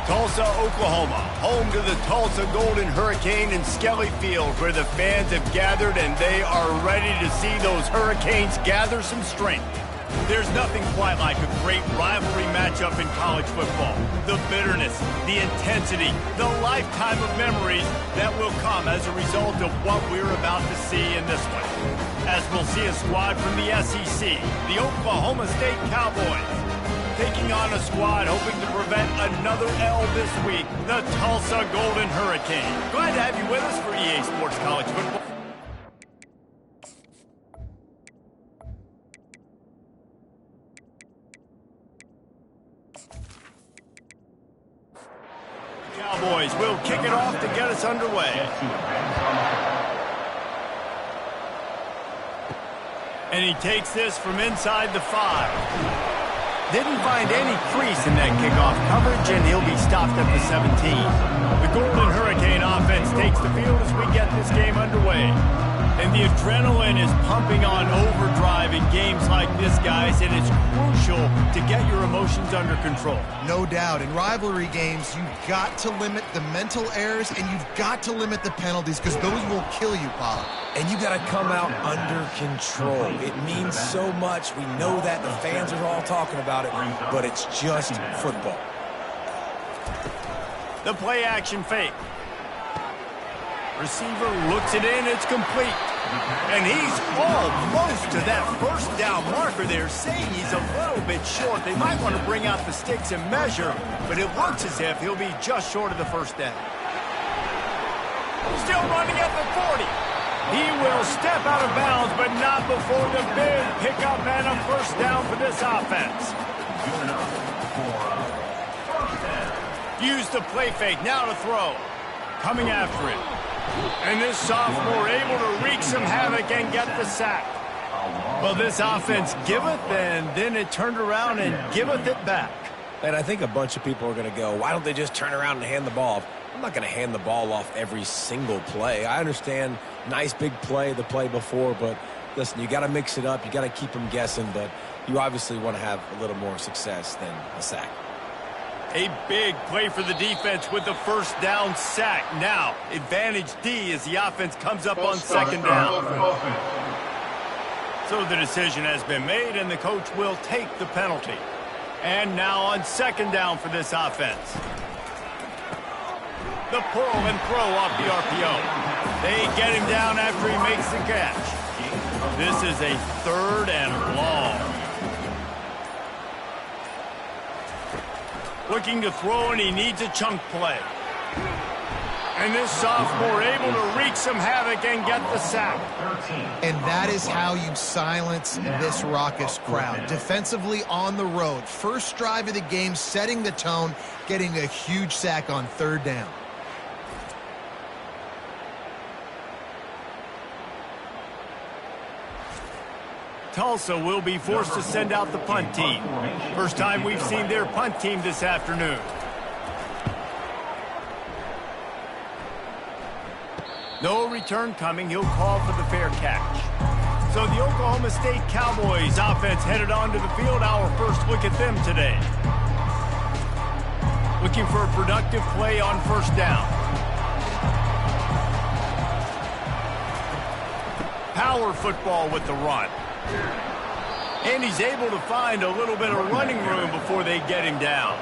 Tulsa, Oklahoma, home to the Tulsa Golden Hurricane in Skelly Field, where the fans have gathered and they are ready to see those Hurricanes gather some strength. There's nothing quite like a great rivalry matchup in college football. The bitterness, the intensity, the lifetime of memories that will come as a result of what we're about to see in this one. As we'll see a squad from the SEC, the Oklahoma State Cowboys, taking on a squad hoping to prevent another L this week, the Tulsa Golden Hurricane. Glad to have you with us for EA Sports College Football. Cowboys will kick it off to get us underway. And he takes this from inside the 5. Didn't find any crease in that kickoff coverage, and he'll be stopped at the 17. The Golden Hurricane offense takes the field as we get this game underway. And the adrenaline is pumping on overdrive in games like this, guys, and it's crucial to get your emotions under control. No doubt. In rivalry games, you've got to limit the mental errors, and you've got to limit the penalties, because those will kill you, Paul. And you got to come out under control. It means so much. We know that. The fans are all talking about it, but it's just football. The play action fake. Receiver looks it in. It's complete. And he's almost to that first down marker there, saying he's a little bit short. They might want to bring out the sticks and measure, but it looks as if he'll be just short of the first down. Still running at the 40. He will step out of bounds, but not before the big pickup and a first down for this offense. Use the play fake, now to throw. Coming after it. And this sophomore able to wreak some havoc and get the sack. Well, this offense giveth, and then it turned around and giveth it back. And I think a bunch of people are going to go, why don't they just turn around and hand the ball off? I'm not going to hand the ball off every single play. I understand nice big play the play before, but listen, you got to mix it up. You got to keep them guessing, but you obviously want to have a little more success than a sack. A big play for the defense with the first down sack. Now, advantage D as the offense comes up on second down. So the decision has been made, and the coach will take the penalty. And now on second down for this offense. The pull and throw off the RPO. They get him down after he makes the catch. This is a third and long. Looking to throw, and he needs a chunk play. And this sophomore able to wreak some havoc and get the sack. And that is how you silence this raucous crowd. Defensively on the road. First drive of the game, setting the tone, getting a huge sack on third down. Tulsa will be forced to send out the punt team. First time we've seen their punt team this afternoon. No return coming. He'll call for the fair catch. So the Oklahoma State Cowboys offense headed onto the field. Our first look at them today. Looking for a productive play on first down. Power football with the run. And he's able to find a little bit of running room before they get him down.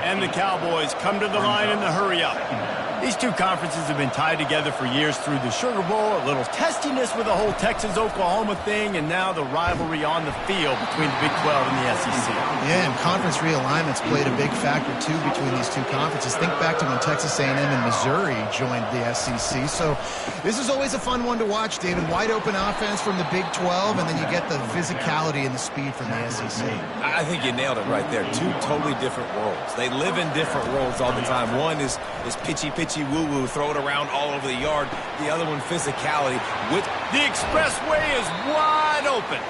And the Cowboys come to the line in the hurry-up. These two conferences have been tied together for years through the Sugar Bowl, a little testiness with the whole Texas-Oklahoma thing, and now the rivalry on the field between the Big 12 and the SEC. Yeah, and conference realignments played a big factor, too, between these two conferences. Think back to when Texas A&M and Missouri joined the SEC. So this is always a fun one to watch, David. Wide open offense from the Big 12, and then you get the physicality and the speed from the SEC. I think you nailed it right there. Two totally different worlds. They live in different worlds all the time. One is pitchy woo-woo, throw it around all over the yard. The other one, physicality. With the expressway is wide open.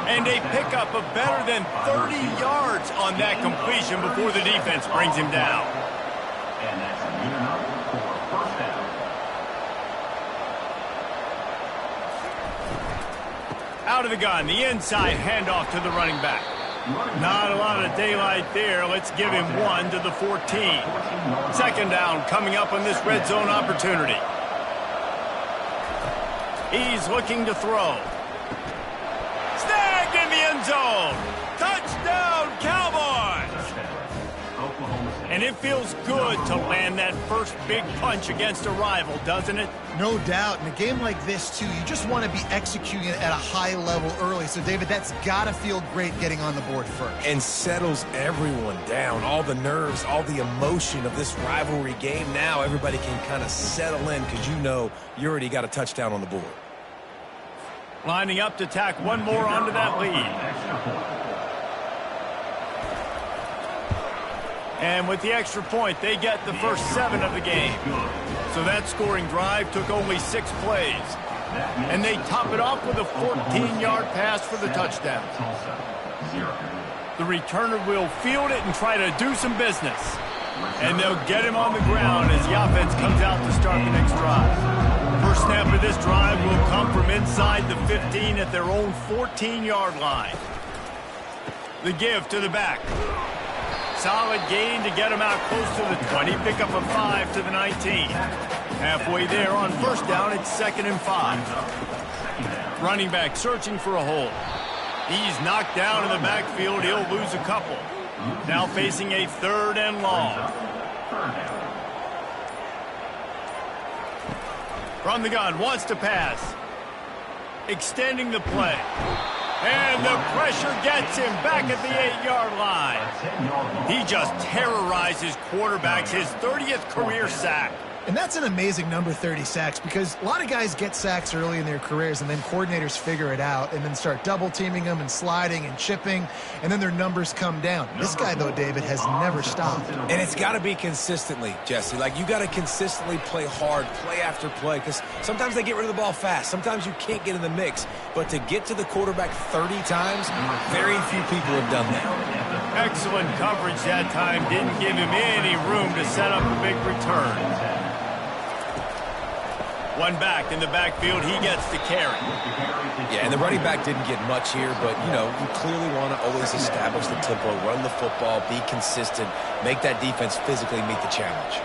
And a pickup of better than 30 yards on that completion before the defense brings him down. And that's good enough for first down. Out of the gun, the inside handoff to the running back. Not a lot of daylight there. Let's give him 1 to the 14. Second down coming up on this red zone opportunity. He's looking to throw. Snagged in the end zone. Touchdown, Cowboys! And it feels good to land that first big punch against a rival, doesn't it? No doubt. In a game like this, too, you just want to be executing it at a high level early. So, David, that's got to feel great getting on the board first. And settles everyone down. All the nerves, all the emotion of this rivalry game. Now everybody can kind of settle in because you know you already got a touchdown on the board. Lining up to tack one more onto that lead. And with the extra point, they get the first 7 of the game. So that scoring drive took only 6 plays. And they top it off with a 14-yard pass for the touchdown. The returner will field it and try to do some business. And they'll get him on the ground as the offense comes out to start the next drive. First snap of this drive will come from inside the 15 at their own 14-yard line. The give to the back. Solid gain to get him out close to the 20. Pick up a 5 to the 19. Halfway there on first down, it's 2nd and 5. Running back searching for a hole. He's knocked down in the backfield. He'll lose a couple. Now facing a 3rd and long. From the gun, wants to pass. Extending the play. And the pressure gets him back at the 8-yard line. He just terrorized his quarterbacks, his 30th career sack. And that's an amazing number, 30 sacks, because a lot of guys get sacks early in their careers, and then coordinators figure it out and then start double-teaming them and sliding and chipping, and then their numbers come down. This guy, though, David, has never stopped. And it's got to be consistently, Jesse. Like, you got to consistently play hard, play after play, because sometimes they get rid of the ball fast. Sometimes you can't get in the mix. But to get to the quarterback 30 times, very few people have done that. Excellent coverage that time. Didn't give him any room to set up a big return. One back in the backfield, he gets the carry. Yeah, and the running back didn't get much here, but, you know, you clearly want to always establish the tempo, run the football, be consistent, make that defense physically meet the challenge.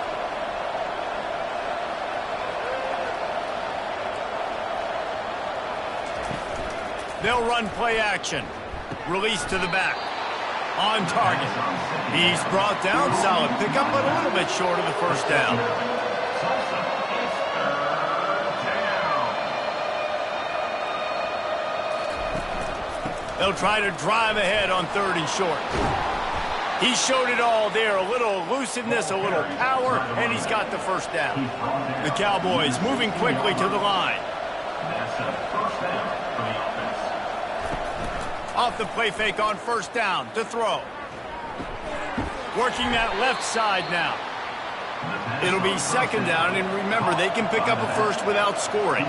They'll run play action. Release to the back. On target. He's brought down. Solid pickup, but a little bit short of the first down. They'll try to drive ahead on 3rd and short. He showed it all there. A little elusiveness, a little power, and he's got the first down. The Cowboys moving quickly to the line. Off the play fake on first down to throw. Working that left side now. It'll be 2nd down, and remember, they can pick up a first without scoring.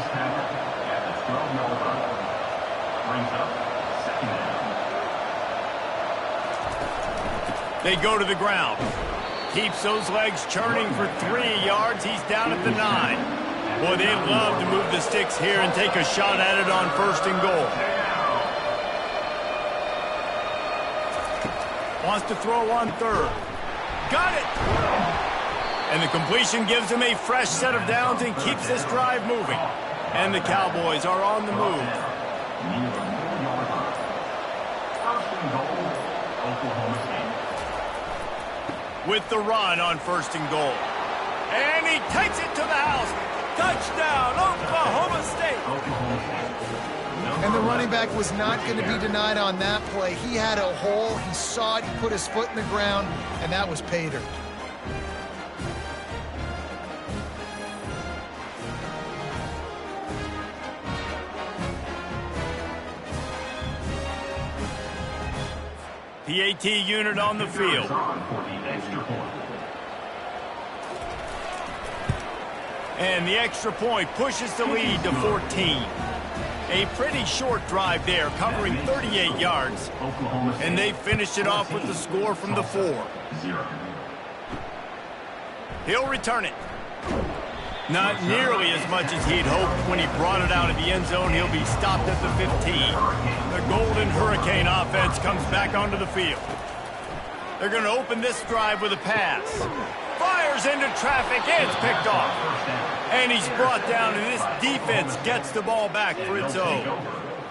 They go to the ground. Keeps those legs churning for 3 yards. He's down at the 9. Boy, they'd love to move the sticks here and take a shot at it on 1st and goal. Wants to throw on 3rd. Got it! And the completion gives him a fresh set of downs and keeps this drive moving. And the Cowboys are on the move. With the run on 1st and goal. And he takes it to the house. Touchdown, Oklahoma State. And the running back was not going to be denied on that play. He had a hole. He saw it. He put his foot in the ground, and that was pay dirt. PAT unit on the field. And the extra point pushes the lead to 14. A pretty short drive there, covering 38 yards. And they finished it off with the score from the 4. He'll return it. Not nearly as much as he'd hoped when he brought it out of the end zone. He'll be stopped at the 15. The Golden Hurricane offense comes back onto the field. They're going to open this drive with a pass. Fires into traffic. It's picked off. And he's brought down, and this defense gets the ball back for its own.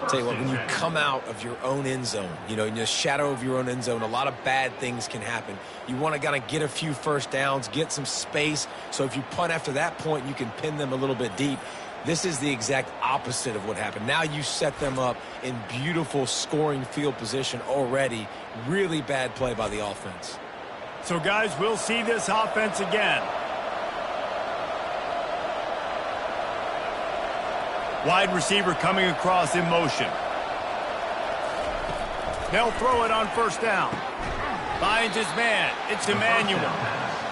Tell you what, when you come out of your own end zone, in the shadow of your own end zone, a lot of bad things can happen. You want to kind of get a few first downs, get some space, so if you punt after that point, you can pin them a little bit deep. This is the exact opposite of what happened. Now you set them up in beautiful scoring field position already. Really bad play by the offense. So, guys, we'll see this offense again. Wide receiver coming across in motion. They'll throw it on first down. Finds his man. It's Emmanuel.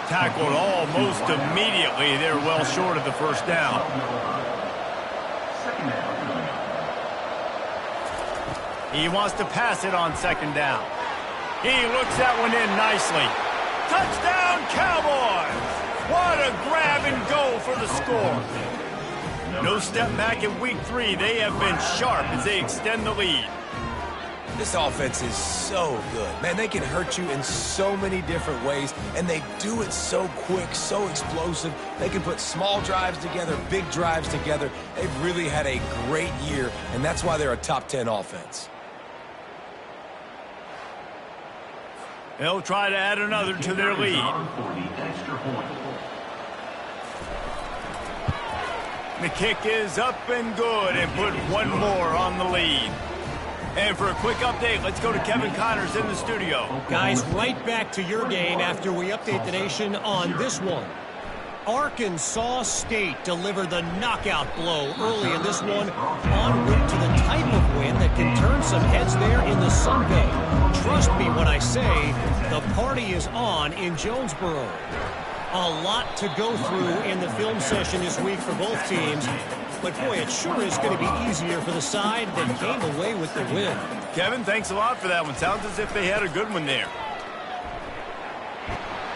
Tackled almost immediately. They're well short of the first down. He wants to pass it on second down. He looks that one in nicely. Touchdown, Cowboys! What a grab and go for the score. No step back in week 3. They have been sharp as they extend the lead. This offense is so good. Man, they can hurt you in so many different ways, and they do it so quick, so explosive. They can put small drives together, big drives together. They've really had a great year, and that's why they're a top 10 offense. They'll try to add another to their lead. The kick is up and good and put one more on the lead. And for a quick update, let's go to Kevin Connors in the studio. Guys, right back to your game after we update the nation on this one. Arkansas State delivered the knockout blow early in this one, en route to the type of win that can turn some heads there in the Sun Belt. Trust me when I say the party is on in Jonesboro. A lot to go through in the film session this week for both teams, but boy, it sure is going to be easier for the side that came away with the win. Kevin, thanks a lot for that one. Sounds as if they had a good one there.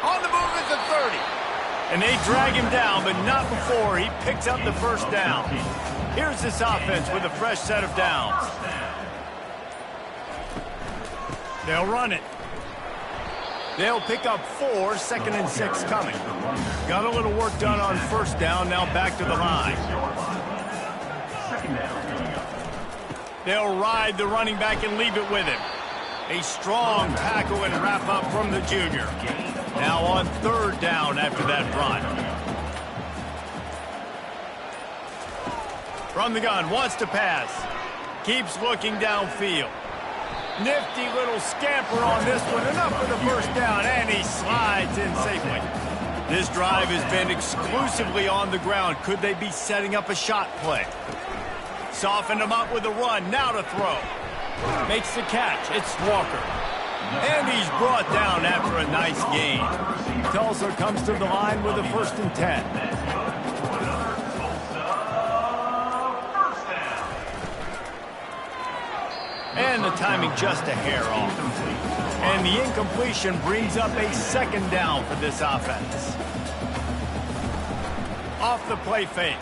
On the move at the 30. And they drag him down, but not before he picks up the first down. Here's this offense with a fresh set of downs. They'll run it. They'll pick up 4, 2nd and 6 coming. Got a little work done on first down, now back to the line. They'll ride the running back and leave it with him. A strong tackle and wrap up from the junior. Now on third down after that run. From the gun, wants to pass. Keeps looking downfield. Nifty little scamper on this one. Enough for the first down, and he slides in safely. This drive has been exclusively on the ground. Could they be setting up a shot play? Softened him up with a run. Now to throw. Makes the catch. It's Walker. And he's brought down after a nice gain. Tulsa comes to the line with a 1st and 10. And the timing just a hair off. And the incompletion brings up a 2nd down for this offense. Off the play fake.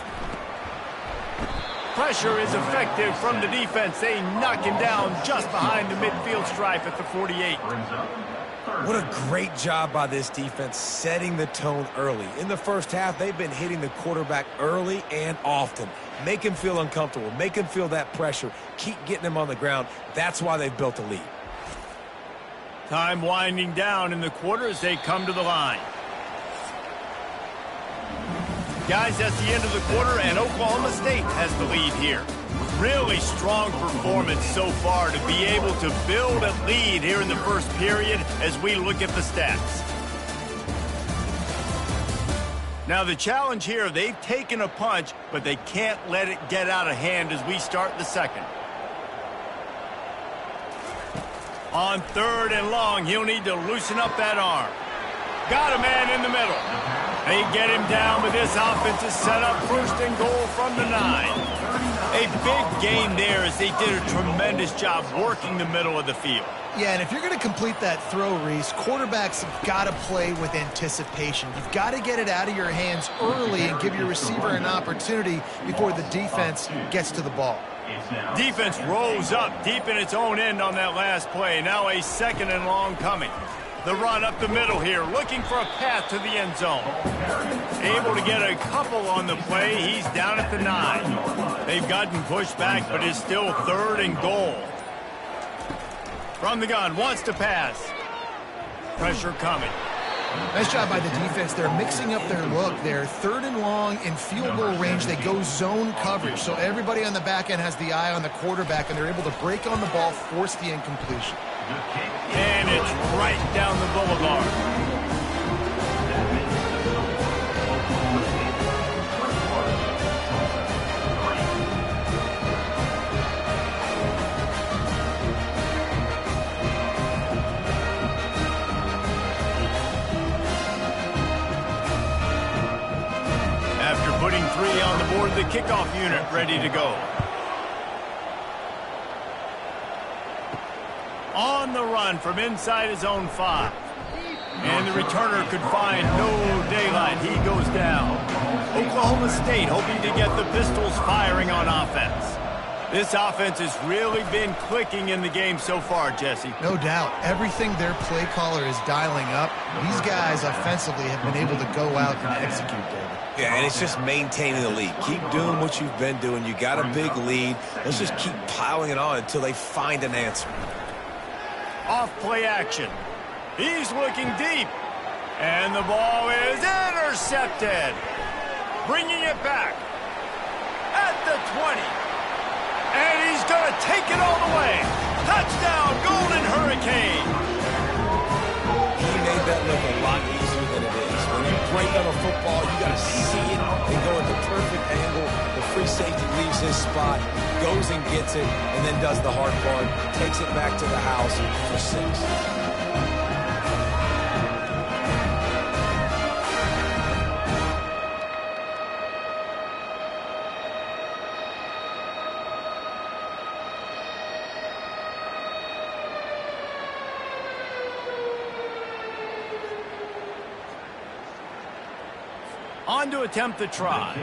Pressure is effective from the defense. They knock him down just behind the midfield stripe at the 48. What a great job by this defense setting the tone early. In the first half, they've been hitting the quarterback early and often. Make him feel uncomfortable. Make him feel that pressure. Keep getting him on the ground. That's why they've built a lead. Time winding down in the quarter as they come to the line. Guys, that's the end of the quarter, and Oklahoma State has the lead here. Really strong performance so far to be able to build a lead here in the first period as we look at the stats. Now the challenge here, they've taken a punch, but they can't let it get out of hand as we start the second. On 3rd and long, he'll need to loosen up that arm. Got a man in the middle. They get him down, but this offense is set up first and goal from the 9. A big gain there as they did a tremendous job working the middle of the field. Yeah, and if you're going to complete that throw, Reese, quarterbacks have got to play with anticipation. You've got to get it out of your hands early and give your receiver an opportunity before the defense gets to the ball. Defense rose up deep in its own end on that last play. Now a 2nd and long coming. The run up the middle here, looking for a path to the end zone. Able to get a couple on the play. He's down at the 9. They've gotten pushed back, but it's still 3rd and goal. From the gun, wants to pass. Pressure coming. Nice job by the defense. They're mixing up their look. They're 3rd and long in field goal range. They go zone coverage, so everybody on the back end has the eye on the quarterback, and they're able to break on the ball, force the incompletion. And it's right down the boulevard. After putting 3 on the board, the kickoff unit ready to go. On the run from inside his own 5. And the returner could find no daylight. He goes down. Oklahoma State hoping to get the Pistols firing on offense. This offense has really been clicking in the game so far, Jesse. No doubt. Everything their play caller is dialing up, these guys offensively have been able to go out and execute, David. Yeah, and it's just maintaining the lead. Keep doing what you've been doing. You got a big lead. Let's just keep piling it on until they find an answer. Off play action. He's looking deep. And the ball is intercepted. Bringing it back at the 20. And he's going to take it all the way. Touchdown, Golden Hurricane. He made that look a lot easier than it is. When you break on a football, you got to see it and go at the perfect angle. The free safety leaves his spot, goes and gets it, and then does the hard part, takes it back to the house for 6. On to attempt the try.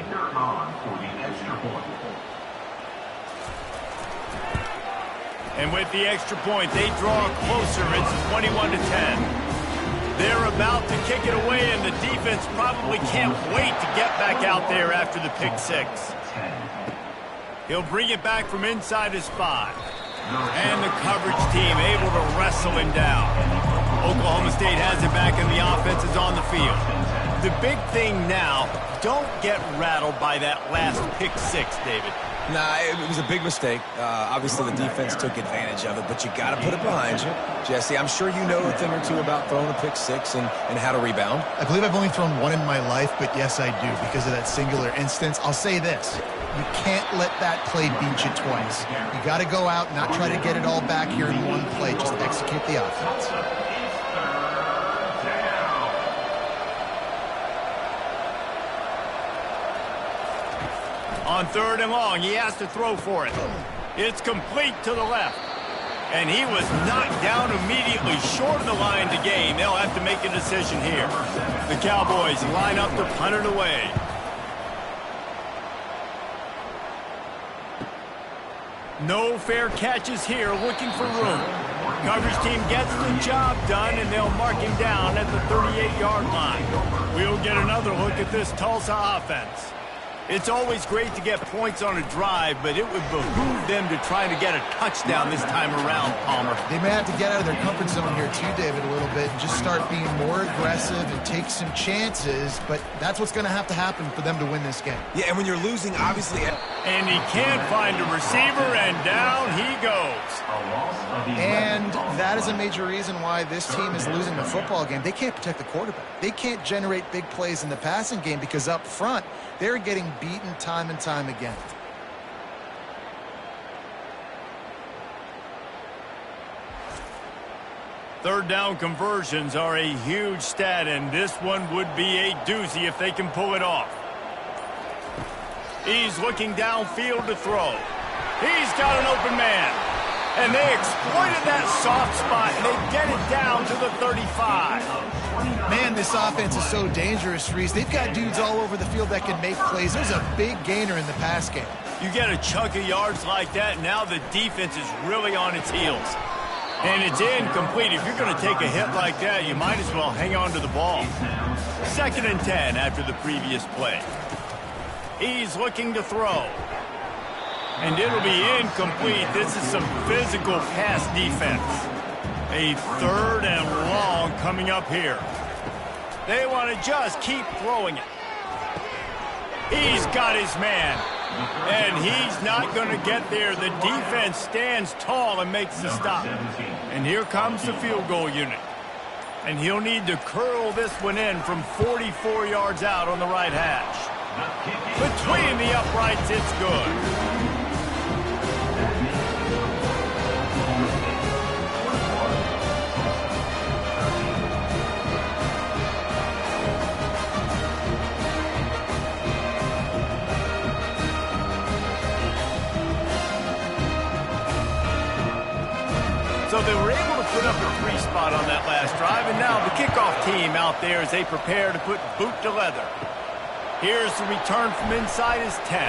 And with the extra point, they draw closer. It's 21-10. They're about to kick it away, and the defense probably can't wait to get back out there after the pick 6. He'll bring it back from inside his 5. And the coverage team able to wrestle him down. Oklahoma State has it back, and the offense is on the field. The big thing now, don't get rattled by that last pick 6, David. Nah, it was a big mistake. Obviously, the defense took advantage of it, but you got to put it behind you. Jesse, I'm sure you know a thing or two about throwing a pick 6 and how to rebound. I believe I've only thrown 1 in my life, but yes, I do, because of that singular instance. I'll say this. You can't let that play beat you twice. You got to go out and not try to get it all back here in one play. Just execute the offense. On 3rd and long, he has to throw for it. It's complete to the left. And he was knocked down immediately short of the line to gain. They'll have to make a decision here. The Cowboys line up to punt it away. No fair catches here, looking for room. Coverage team gets the job done, and they'll mark him down at the 38-yard line. We'll get another look at this Tulsa offense. It's always great to get points on a drive, but it would behoove them to try to get a touchdown this time around, Palmer. They may have to get out of their comfort zone here too, David, a little bit, and just start being more aggressive and take some chances, but that's what's going to happen for them to win this game. Yeah, and when you're losing, obviously... And he can't find a receiver, and down he goes. And that is a major reason why this team is losing the football game. They can't protect the quarterback. They can't generate big plays in the passing game because up front, they're getting beaten time and time again. Third down conversions are a huge stat, and this one would be a doozy if they can pull it off. He's looking downfield to throw. He's got an open man. And they exploited that soft spot, and they get it down to the 35. Man, this offense is so dangerous, Reese. They've got dudes all over the field that can make plays. There's a big gainer in the pass game. You get a chunk of yards like that, now the defense is really on its heels. And it's incomplete. If you're going to take a hit like that, you might as well hang on to the ball. 2nd and 10 after the previous play. He's looking to throw. And it'll be incomplete. This is some physical pass defense. A 3rd and long coming up here. They want to just keep throwing it. He's got his man. And he's not going to get there. The defense stands tall and makes the stop. And here comes the field goal unit. And he'll need to curl this one in from 44 yards out on the right hash. Between the uprights, it's good. So they were able to put up a free spot on that last drive, and now the kickoff team out there as they prepare to put boot to leather. Here's the return from inside his 10.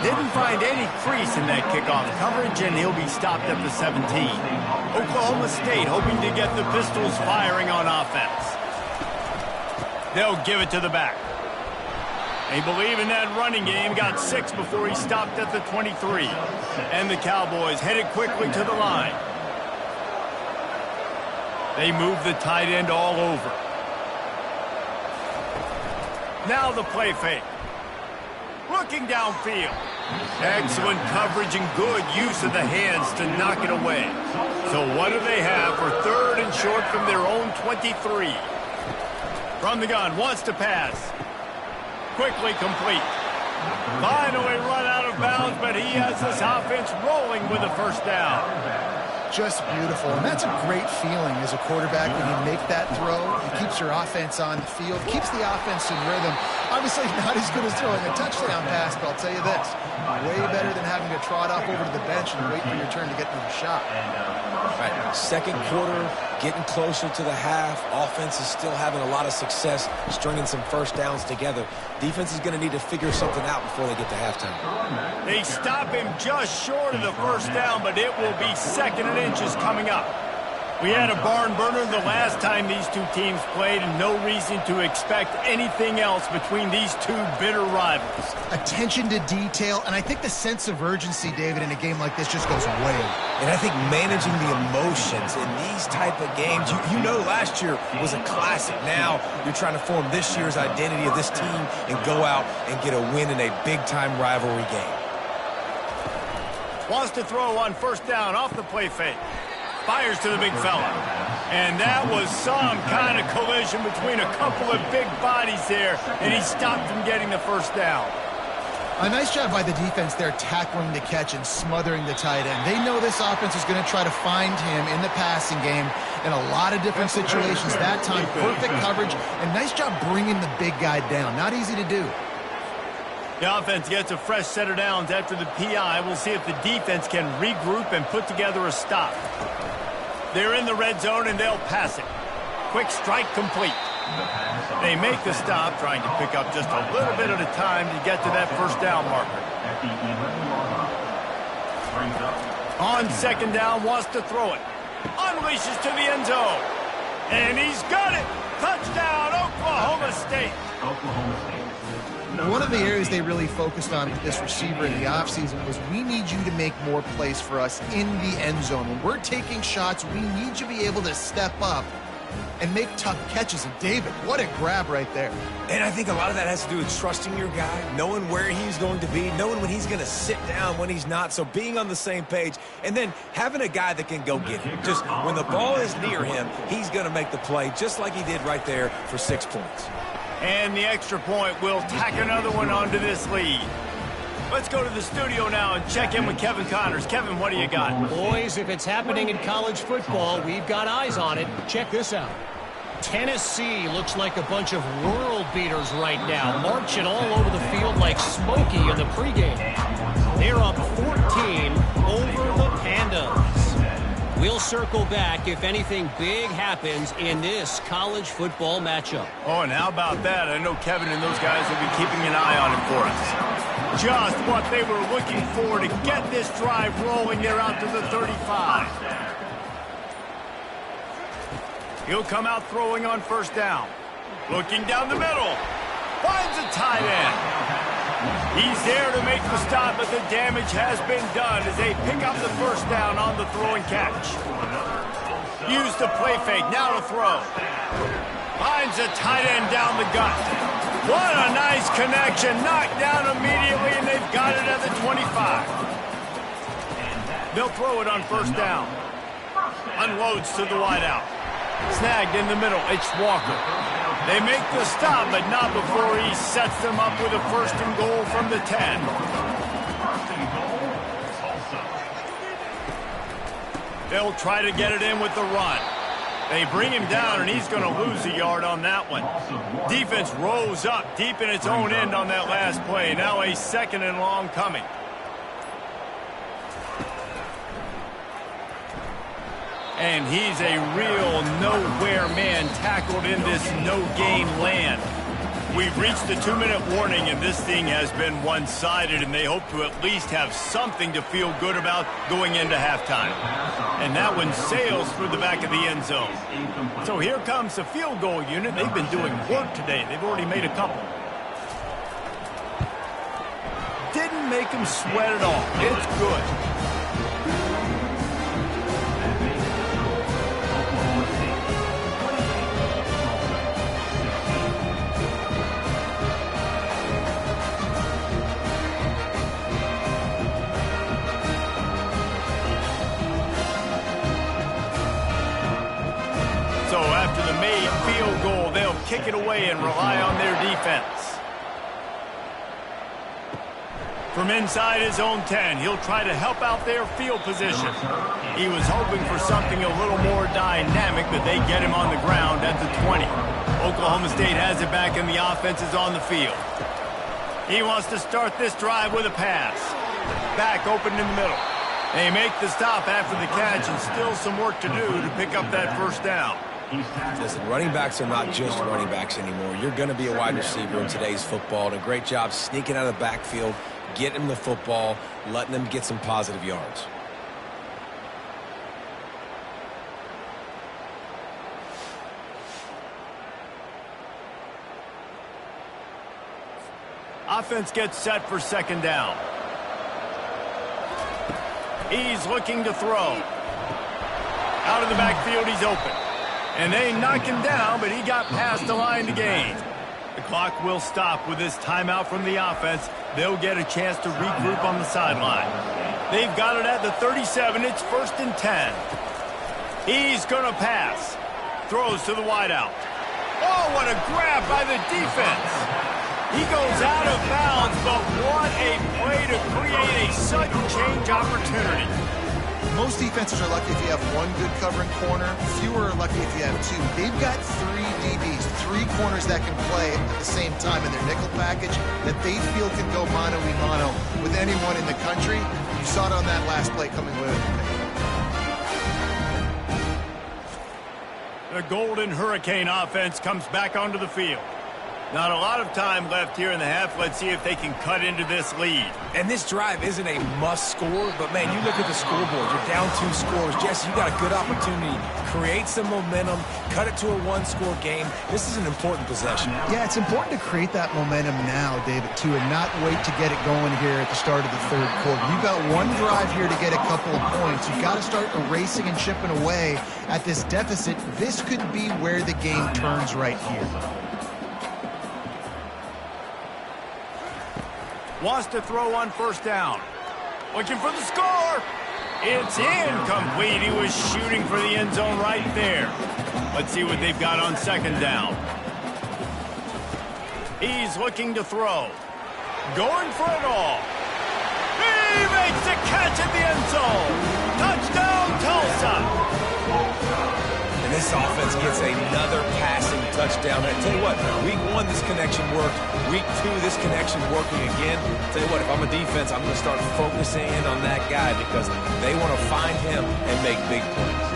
Didn't find any crease in that kickoff coverage, and he'll be stopped at the 17. Oklahoma State hoping to get the Pistols firing on offense. They'll give it to the back. They believe in that running game. Got 6 before he stopped at the 23. And the Cowboys headed quickly to the line. They move the tight end all over. Now the play fake. Looking downfield. Excellent coverage and good use of the hands to knock it away. So what do they have for 3rd and short from their own 23? From the gun, wants to pass. Quickly complete. Finally run out of bounds, but he has this offense rolling with a 1st down. Just beautiful, and that's a great feeling as a quarterback when you make that throw. It keeps your offense on the field, keeps the offense in rhythm. Obviously not as good as throwing a touchdown pass, but I'll tell you this, way better than having to trot off over to the bench and wait for your turn to get another shot. Right. 2nd quarter, getting closer to the half. Offense is still having a lot of success stringing some 1st downs together. Defense is going to need to figure something out before they get to halftime. They stop him just short of the 1st down, but it will be 2nd and inches coming up. We had a barn burner the last time these two teams played, and no reason to expect anything else between these two bitter rivals. Attention to detail, and I think the sense of urgency, David, in a game like this just goes way. And I think managing the emotions in these type of games, you know last year was a classic. Now you're trying to form this year's identity of this team and go out and get a win in a big-time rivalry game. Wants to throw on 1st down off the play fake. Fires to the big fella. And that was some kind of collision between a couple of big bodies there, and he stopped from getting the 1st down. A nice job by the defense there tackling the catch and smothering the tight end. They know this offense is going to try to find him in the passing game in a lot of different situations. That time, perfect coverage, and nice job bringing the big guy down. Not easy to do. The offense gets a fresh set of downs after the PI. We'll see if the defense can regroup and put together a stop. They're in the red zone, and they'll pass it. Quick strike complete. They make the stop, trying to pick up just a little bit at a time to get to that 1st down marker. On 2nd down, wants to throw it. Unleashes to the end zone. And he's got it. Touchdown, Oklahoma State. One of the areas they really focused on with this receiver in the offseason was we need you to make more plays for us in the end zone. When we're taking shots, we need you to be able to step up and make tough catches. And David, what a grab right there. And I think a lot of that has to do with trusting your guy, knowing where he's going to be, knowing when he's going to sit down, when he's not. So being on the same page, and then having a guy that can go get it. Just when the ball is near him, he's going to make the play just like he did right there for 6 points. And the extra point will tack another one onto this lead. Let's go to the studio now and check in with Kevin Connors. Kevin, what do you got? Boys, if it's happening in college football, we've got eyes on it. Check this out. Tennessee looks like a bunch of world beaters right now, marching all over the field like Smokey in the pregame. They're up 14 over the Pandas. We'll circle back if anything big happens in this college football matchup. Oh, and how about that? I know Kevin and those guys will be keeping an eye on it for us. Just what they were looking for to get this drive rolling. They're out to the 35. He'll come out throwing on first down. Looking down the middle. Finds a tight end. He's there to make the stop, but the damage has been done as they pick up the first down on the throw and catch. Use the play fake, now to throw. Finds a tight end down the gut. What a nice connection. Knocked down immediately, and they've got it at the 25. They'll throw it on first down. Unloads to the wideout. Snagged in the middle. It's Walker. They make the stop, but not before he sets them up with a first and goal from the 10. They'll try to get it in with the run. They bring him down, and he's going to lose a yard on that one. Defense rose up deep in its own end on that last play. Now a second and long coming. And he's a real nowhere man tackled in this no-gain land. We've reached the 2-minute warning, and this thing has been one-sided, and they hope to at least have something to feel good about going into halftime. And that one sails through the back of the end zone. So here comes the field goal unit. They've been doing work today. They've already made a couple. Didn't make them sweat at all. It's good. So after the made field goal, they'll kick it away and rely on their defense. From inside his own 10, he'll try to help out their field position. He was hoping for something a little more dynamic, but they get him on the ground at the 20. Oklahoma State has it back, and the offense is on the field. He wants to start this drive with a pass. Back open in the middle. They make the stop after the catch, and still some work to do to pick up that first down. Listen, running backs are not just running backs anymore. You're going to be a wide receiver in today's football. And a great job sneaking out of the backfield, getting them the football, letting them get some positive yards. Offense gets set for second down. He's looking to throw. Out of the backfield, he's open. And they knock him down, but he got past the line to gain. The clock will stop with this timeout from the offense. They'll get a chance to regroup on the sideline. They've got it at the 37. It's 1st and 10. He's going to pass. Throws to the wideout. Oh, what a grab by the defense. He goes out of bounds, but what a play to create a sudden change opportunity. Most defenses are lucky if you have one good covering corner. Fewer are lucky if you have two. They've got 3 DBs, 3 corners that can play at the same time in their nickel package that they feel can go mano-a-mano with anyone in the country. You saw it on that last play coming with it. The Golden Hurricane offense comes back onto the field. Not a lot of time left here in the half. Let's see if they can cut into this lead. And this drive isn't a must score, but, man, you look at the scoreboard. You're down 2 scores. Jesse, you got a good opportunity. Create some momentum. Cut it to a 1-score game. This is an important possession. Yeah, it's important to create that momentum now, David, too, and not wait to get it going here at the start of the 3rd quarter. You've got one drive here to get a couple of points. You've got to start erasing and chipping away at this deficit. This could be where the game turns right here. Wants to throw on first down. Looking for the score. It's incomplete. He was shooting for the end zone right there. Let's see what they've got on second down. He's looking to throw. Going for it all. this offense gets another passing touchdown. I tell you what, week 1, this connection worked. Week 2, this connection working again. I tell you what, if I'm a defense, I'm going to start focusing in on that guy because they want to find him and make big plays.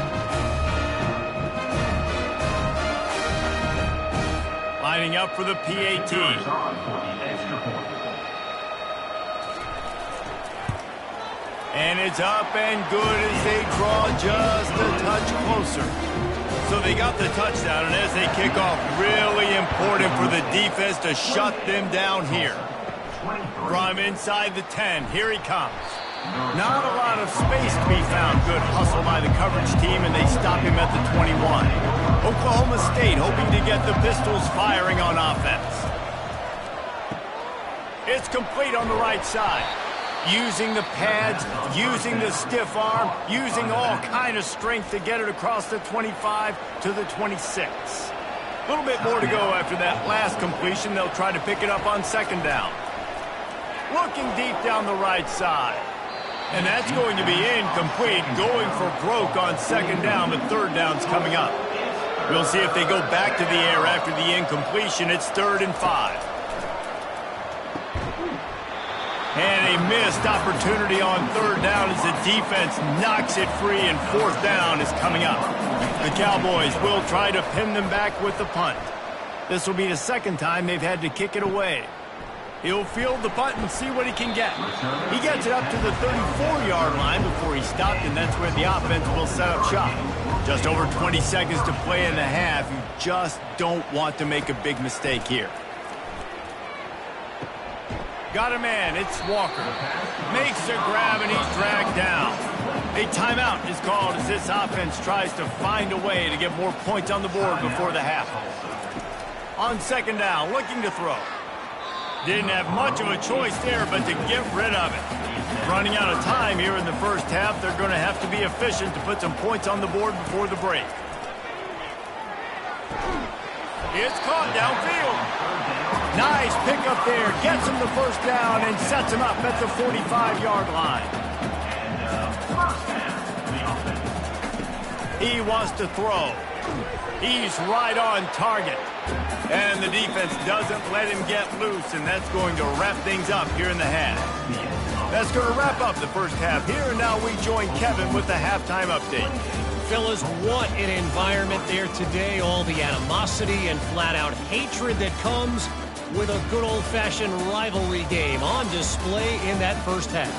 Lining up for the PAT. And it's up and good as they draw just a touch closer. So they got the touchdown, and as they kick off, really important for the defense to shut them down here. From inside the 10, here he comes. Not a lot of space to be found. Good hustle by the coverage team, and they stop him at the 21. Oklahoma State hoping to get the Pistols firing on offense. It's complete on the right side. Using the pads, using the stiff arm, using all kind of strength to get it across the 25 to the 26. A little bit more to go after that last completion. They'll try to pick it up on second down. Looking deep down the right side. And that's going to be incomplete, going for broke on second down, but third down's coming up. We'll see if they go back to the air after the incompletion. It's 3rd and 5. And a missed opportunity on third down as the defense knocks it free, and 4th down is coming up. The Cowboys will try to pin them back with the punt. This will be the second time they've had to kick it away. He'll field the punt and see what he can get. He gets it up to the 34-yard line before he stopped, and that's where the offense will set up shop. Just over 20 seconds to play in the half. You just don't want to make a big mistake here. Got a man, it's Walker. Makes a grab and he's dragged down. A timeout is called as this offense tries to find a way to get more points on the board before the half. On second down, looking to throw. Didn't have much of a choice there but to get rid of it. Running out of time here in the first half, they're going to have to be efficient to put some points on the board before the break. It's caught downfield. Nice pickup there. Gets him the first down and sets him up at the 45-yard line. He wants to throw. He's right on target. And the defense doesn't let him get loose, and that's going to wrap things up here in the half. That's going to wrap up the first half here, and now we join Kevin with the halftime update. Fellas, what an environment there today. All the animosity and flat-out hatred that comes with a good old-fashioned rivalry game on display in that first half.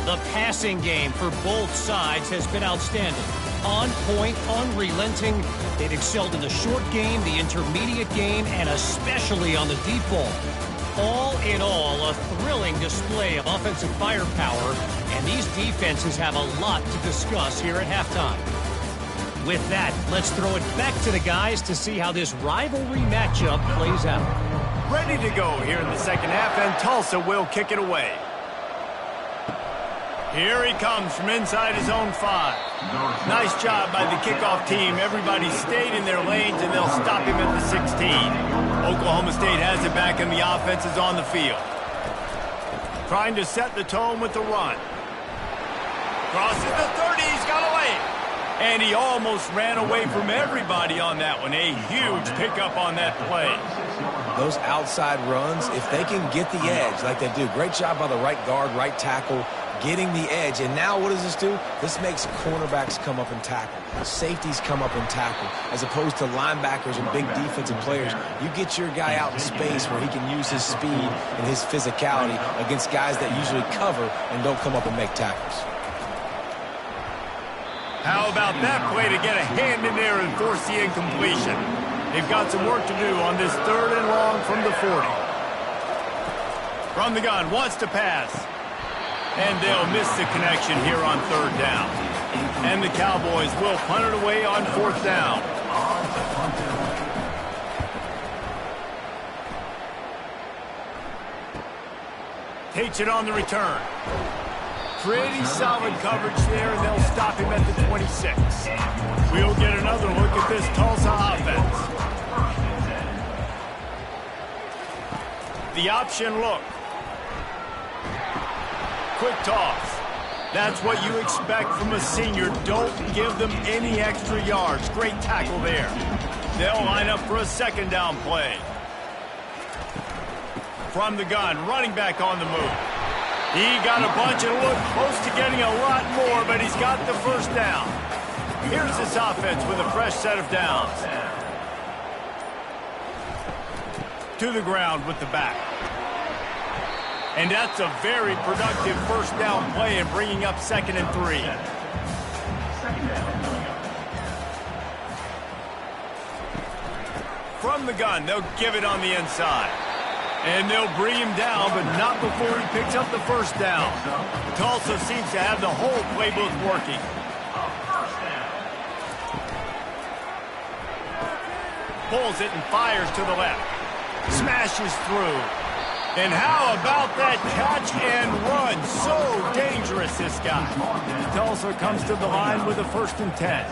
The passing game for both sides has been outstanding. On point, unrelenting. They've excelled in the short game, the intermediate game, and especially on the deep ball. All in all, a thrilling display of offensive firepower, and these defenses have a lot to discuss here at halftime. With that, let's throw it back to the guys to see how this rivalry matchup plays out. Ready to go here in the second half, and Tulsa will kick it away. Here he comes from inside his own 5. Nice job by the kickoff team. Everybody stayed in their lanes, and they'll stop him at the 16. Oklahoma State has it back, and the offense is on the field. Trying to set the tone with the run. Crosses the 30. He's got away. And he almost ran away from everybody on that one. A huge pickup on that play. Those outside runs, if they can get the edge like they do, great job by the right guard, right tackle, getting the edge. And now what does this do? This makes cornerbacks come up and tackle. Safeties come up and tackle. As opposed to linebackers and big defensive players, you get your guy out in space where he can use his speed and his physicality against guys that usually cover and don't come up and make tackles. How about that play to get a hand in there and force the incompletion? They've got some work to do on this 3rd and long from the 40. From the gun, wants to pass. And they'll miss the connection here on 3rd down. And the Cowboys will punt it away on 4th down. Takes it on the return. Pretty solid coverage there, and they'll stop him at the 26. We'll get another look at this Tulsa offense. The option look. Quick toss. That's what you expect from a senior. Don't give them any extra yards. Great tackle there. They'll line up for a second down play. From the gun, running back on the move. He got a bunch and looked close to getting a lot more, but he's got the first down. Here's this offense with a fresh set of downs. To the ground with the back. And that's a very productive first down play and bringing up 2nd and 3. From the gun, they'll give it on the inside. And they'll bring him down, but not before he picks up the first down. Tulsa seems to have the whole playbook working. Pulls it and fires to the left. Smashes through. And how about that catch and run? So dangerous, this guy. Tulsa comes to the line with a 1st and 10.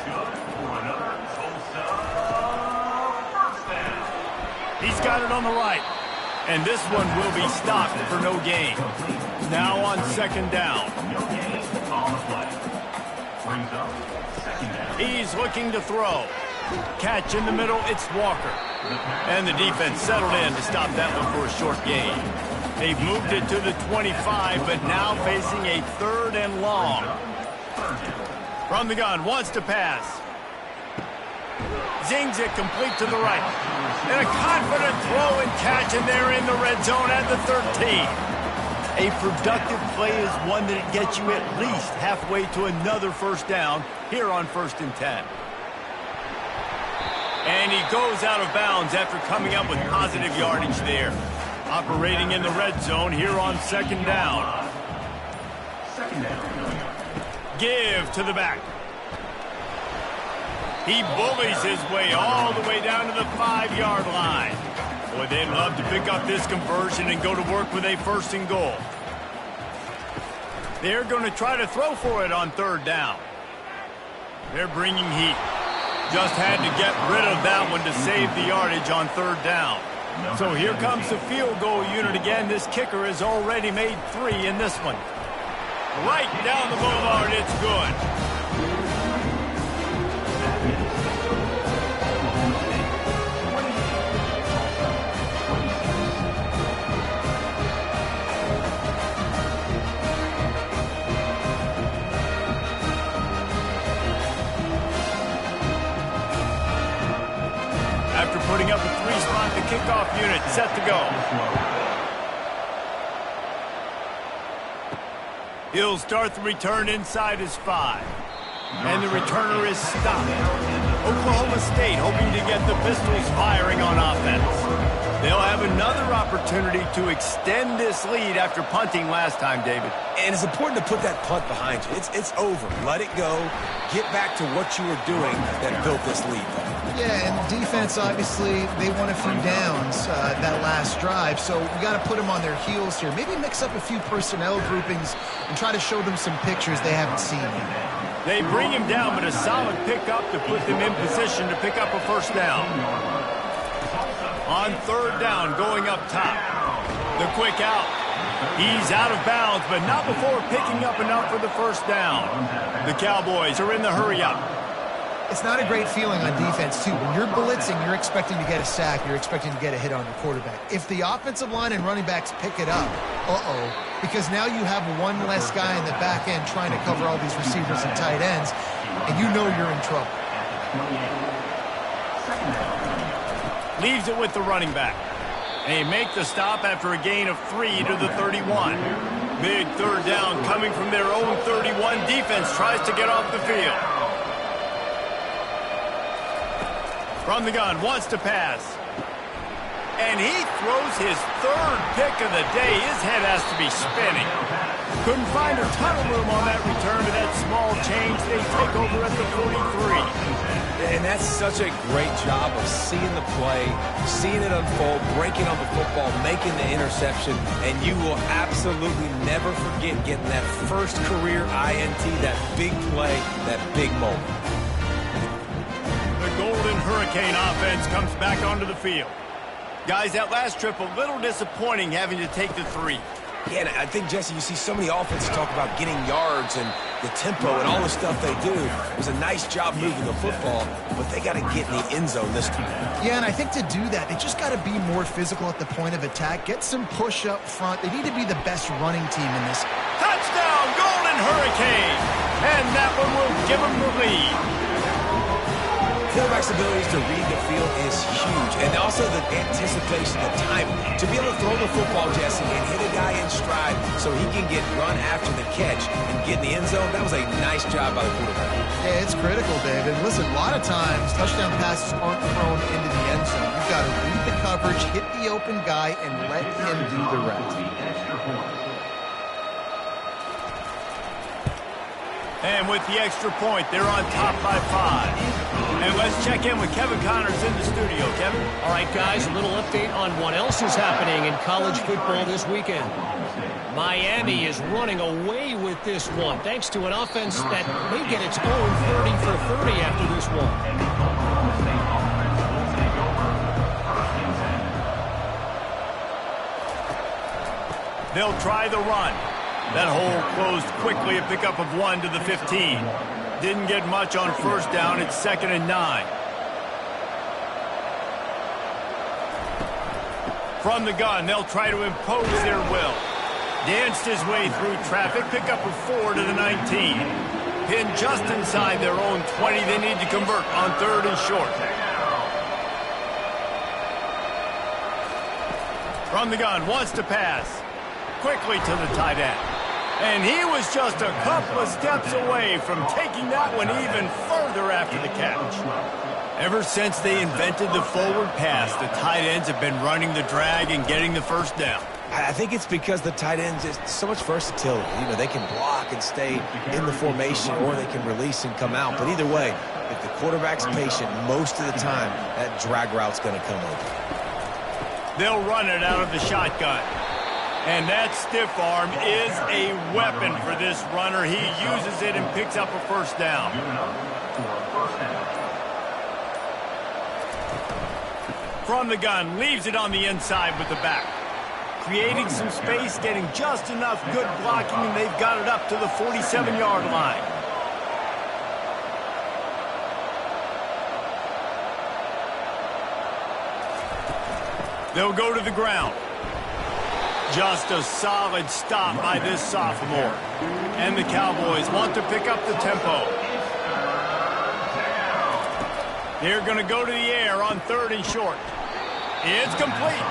He's got it on the right. And this one will be stopped for no gain. Now on 2nd down. He's looking to throw. Catch in the middle, it's Walker. And the defense settled in to stop that one for a short gain. They've moved it to the 25, but now facing a 3rd and long. From the gun, wants to pass. Zings it complete to the right. And a confident throw and catch, and they're in the red zone at the 13. A productive play is one that gets you at least halfway to another first down here on 1st and 10. And he goes out of bounds after coming up with positive yardage there. Operating in the red zone here on 2nd down. Give to the back. He bullies his way all the way down to the 5-yard line. Boy, they'd love to pick up this conversion and go to work with a 1st and goal. They're going to try to throw for it on 3rd down. They're bringing heat. Just had to get rid of that one to save the yardage on 3rd down. So here comes the field goal unit again. This kicker has already made 3 in this one. Right down the boulevard, it's good. After putting up a 3-spot, the kickoff unit set to go. He'll start the return inside his 5. And the returner is stopped. Oklahoma State hoping to get the Pistols firing on offense. They'll have another opportunity to extend this lead after punting last time, David. And it's important to put that punt behind you. It's over. Let it go. Get back to what you were doing that built this lead. Yeah, and defense, obviously, they won a few downs that last drive, so we got to put them on their heels here. Maybe mix up a few personnel groupings and try to show them some pictures they haven't seen yet. They bring him down, but a solid pickup to put them in position to pick up a first down. On 3rd down, going up top. The quick out. He's out of bounds, but not before picking up enough for the first down. The Cowboys are in the hurry-up. It's not a great feeling on defense, too. When you're blitzing, you're expecting to get a sack. You're expecting to get a hit on your quarterback. If the offensive line and running backs pick it up, because now you have one less guy in the back end trying to cover all these receivers and tight ends, and you know you're in trouble. Leaves it with the running back. They make the stop after a gain of 3 to the 31. Big 3rd down coming from their own 31. Defense tries to get off the field. From the gun, wants to pass. And he throws his 3rd pick of the day. His head has to be spinning. Couldn't find a ton of room on that return to that small change. They take over at the 43. And that's such a great job of seeing the play, seeing it unfold, breaking on the football, making the interception, and you will absolutely never forget getting that first career INT, that big play, that big moment. The Golden Hurricane offense comes back onto the field. Guys, that last trip a little disappointing having to take the 3. Yeah, and I think, Jesse, you see so many offenses talk about getting yards and the tempo and all the stuff they do. It was a nice job moving the football, but they got to get in the end zone this time. Yeah, and I think to do that, they just got to be more physical at the point of attack, get some push up front. They need to be the best running team in this. Touchdown, Golden Hurricane! And that one will give them the lead. Quarterback's abilities to read the field is huge, and also the anticipation, the timing. To be able to throw the football, Jesse, and hit a guy in stride so he can get run after the catch and get in the end zone, that was a nice job by the quarterback. Yeah, it's critical, David. Listen, a lot of times, touchdown passes aren't thrown into the end zone. You've got to read the coverage, hit the open guy, and let him do the rest. And with the extra point, they're on top by 5. And let's check in with Kevin Connors in the studio. Kevin? All right, guys, a little update on what else is happening in college football this weekend. Miami is running away with this one, thanks to an offense that may get its own 30 for 30 after this one. They'll try the run. That hole closed quickly, a pickup of 1 to the 15. Didn't get much on first down. It's 2nd and 9. From the gun, they'll try to impose their will. Danced his way through traffic, pickup of 4 to the 19. Pinned just inside their own 20. They need to convert on 3rd and short. From the gun, wants to pass. Quickly to the tight end. And he was just a couple of steps away from taking that one even further after the catch. Ever since they invented the forward pass, the tight ends have been running the drag and getting the first down. I think it's because the tight ends is so much versatility. You know, they can block and stay in the formation, or they can release and come out. But either way, if the quarterback's patient, most of the time, that drag route's going to come open. They'll run it out of the shotgun. And that stiff arm is a weapon for this runner. He uses it and picks up a first down. From the gun, leaves it on the inside with the back. Creating some space, getting just enough good blocking, and they've got it up to the 47-yard line. They'll go to the ground. Just a solid stop by this sophomore. And the Cowboys want to pick up the tempo. They're going to go to the air on 3rd and short. It's complete.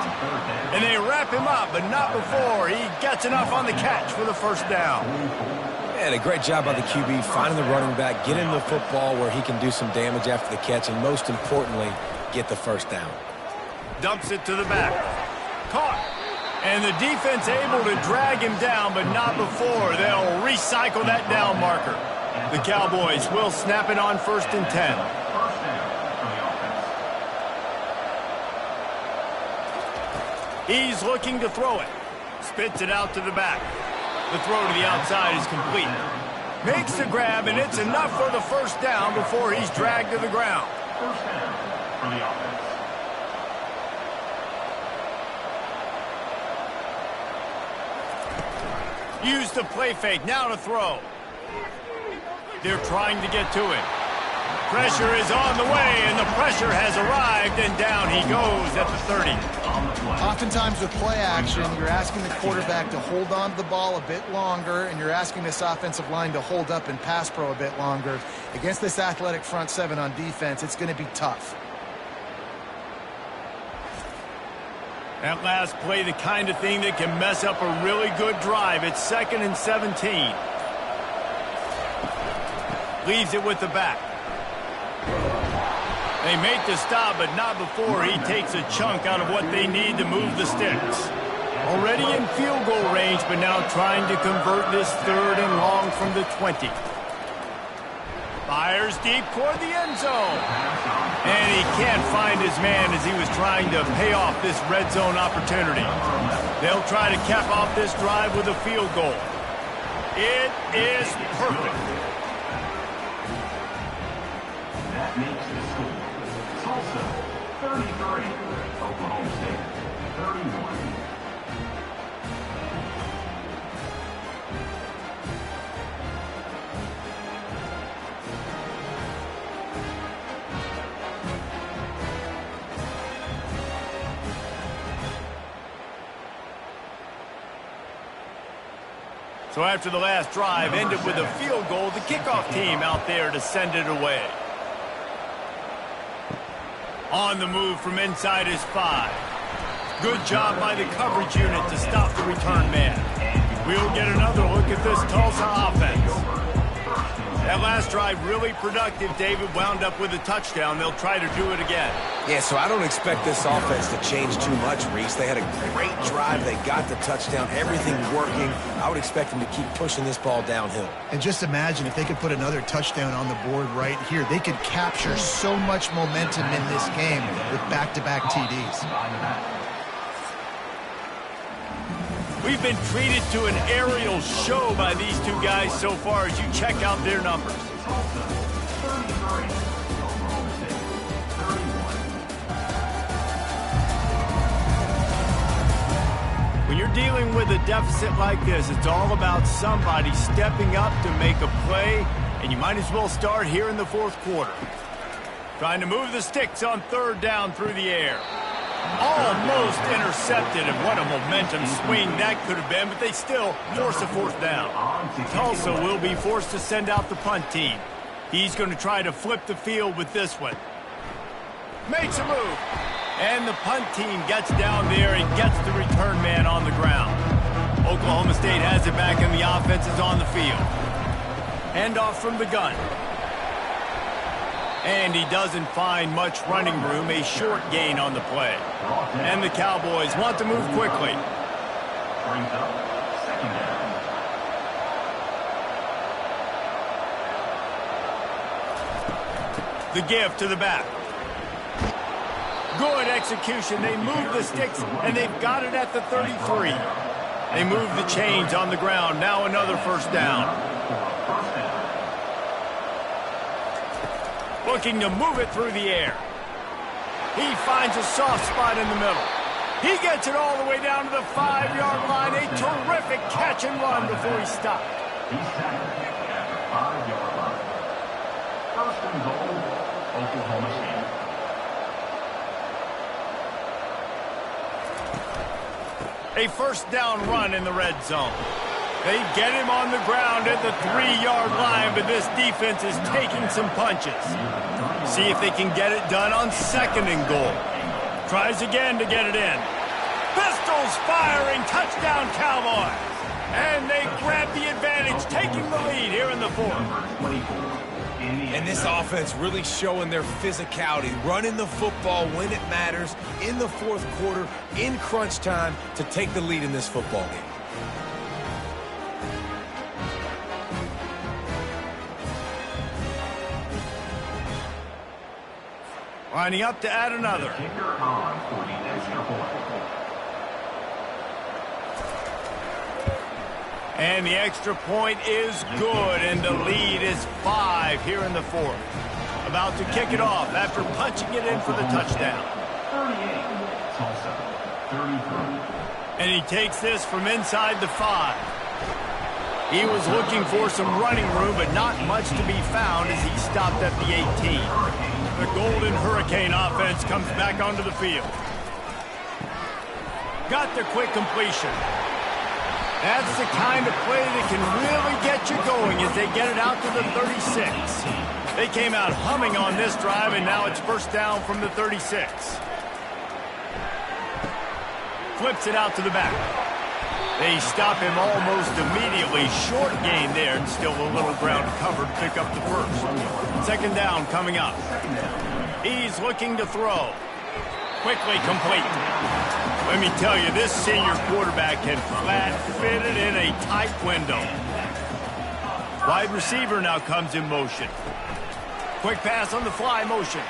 And they wrap him up, but not before he gets enough on the catch for the first down. And a great job by the QB, finding the running back, getting the football where he can do some damage after the catch, and most importantly, get the first down. Dumps it to the back. Caught. And the defense able to drag him down, but not before. They'll recycle that down marker. The Cowboys will snap it on 1st and 10. He's looking to throw it. Spits it out to the back. The throw to the outside is complete. Makes the grab, and it's enough for the first down before he's dragged to the ground. First down for the offense. Use the play fake, now to throw. They're trying to get to it. Pressure is on the way, and the pressure has arrived, and down he goes at the 30. Oftentimes with play action, you're asking the quarterback to hold on to the ball a bit longer, and you're asking this offensive line to hold up and pass pro a bit longer. Against this athletic front seven on defense, it's going to be tough. That last play, the kind of thing that can mess up a really good drive. It's 2nd and 17. Leaves it with the back. They make the stop, but not before he takes a chunk out of what they need to move the sticks. Already in field goal range, but now trying to convert this 3rd and long from the 20. Fires deep toward the end zone. And he can't find his man as he was trying to pay off this red zone opportunity. They'll try to cap off this drive with a field goal. It is perfect. That makes the score Tulsa 33, Oklahoma State 31. So after the last drive ended with a field goal, the kickoff team out there to send it away. On the move from inside his 5. Good job by the coverage unit to stop the return man. We'll get another look at this Tulsa offense. That last drive really productive. David wound up with a touchdown. They'll try to do it again. Yeah, so I don't expect this offense to change too much, Reese. They had a great drive. They got the touchdown. Everything working. I would expect them to keep pushing this ball downhill. And just imagine if they could put another touchdown on the board right here. They could capture so much momentum in this game with back-to-back TDs. We've been treated to an aerial show by these two guys so far as you check out their numbers. When you're dealing with a deficit like this, it's all about somebody stepping up to make a play, and you might as well start here in the fourth quarter. Trying to move the sticks on third down through the air. Almost intercepted, and what a momentum swing that could have been, but they still force a fourth down. Tulsa will be forced to send out the punt team. He's going to try to flip the field with this one. Makes a move. And the punt team gets down there and gets the return man on the ground. Oklahoma State has it back, and the offense is on the field. Handoff from the gun. And he doesn't find much running room, a short gain on the play. And the Cowboys want to move quickly. Brings up second down. The give to the back. Good execution. They move the sticks, and they've got it at the 33. They move the chains on the ground. Now another first down. Looking to move it through the air. He finds a soft spot in the middle. He gets it all the way down to the 5-yard line. A terrific catch and run before he stopped. He's tackled at the 5-yard line. First and goal, Oklahoma State. A first down run in the red zone. They get him on the ground at the 3-yard line, but this defense is taking some punches. See if they can get it done on second and goal. Tries again to get it in. Pistols firing, touchdown Cowboys. And they grab the advantage, taking the lead here in the fourth. And this offense really showing their physicality, running the football when it matters, in the fourth quarter, in crunch time, to take the lead in this football game. Lining up to add another. Kicker on for the extra point. And the extra point is good, and the lead is 5 here in the fourth. About to kick it off after punching it in for the touchdown. 38, Tulsa, 33. And he takes this from inside the 5. He was looking for some running room, but not much to be found as he stopped at the 18. The Golden Hurricane offense comes back onto the field. Got the quick completion. That's the kind of play that can really get you going as they get it out to the 36. They came out humming on this drive, and now it's first down from the 36. Flips it out to the back. They stop him almost immediately. Short gain there, and still a little ground covered. Pick up the first. Second down coming up. He's looking to throw. Quickly complete. Let me tell you, this senior quarterback had flat fitted in a tight window. Wide receiver now comes in motion. Quick pass on the fly motion.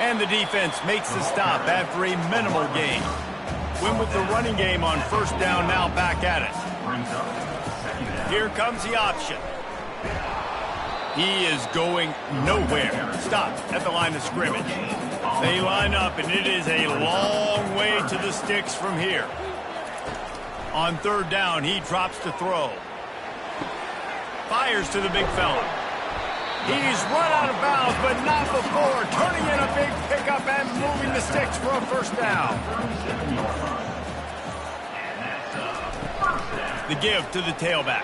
And the defense makes the stop after a minimal gain. Win with the running game on first down, now back at it. Here comes the option. He is going nowhere. Stop at the line of scrimmage. They line up, and it is a long way to the sticks from here. On third down, he drops to throw. Fires to the big fella. He's run out of bounds, but not before. Turning in a big pickup and moving the sticks for a first down. The give to the tailback.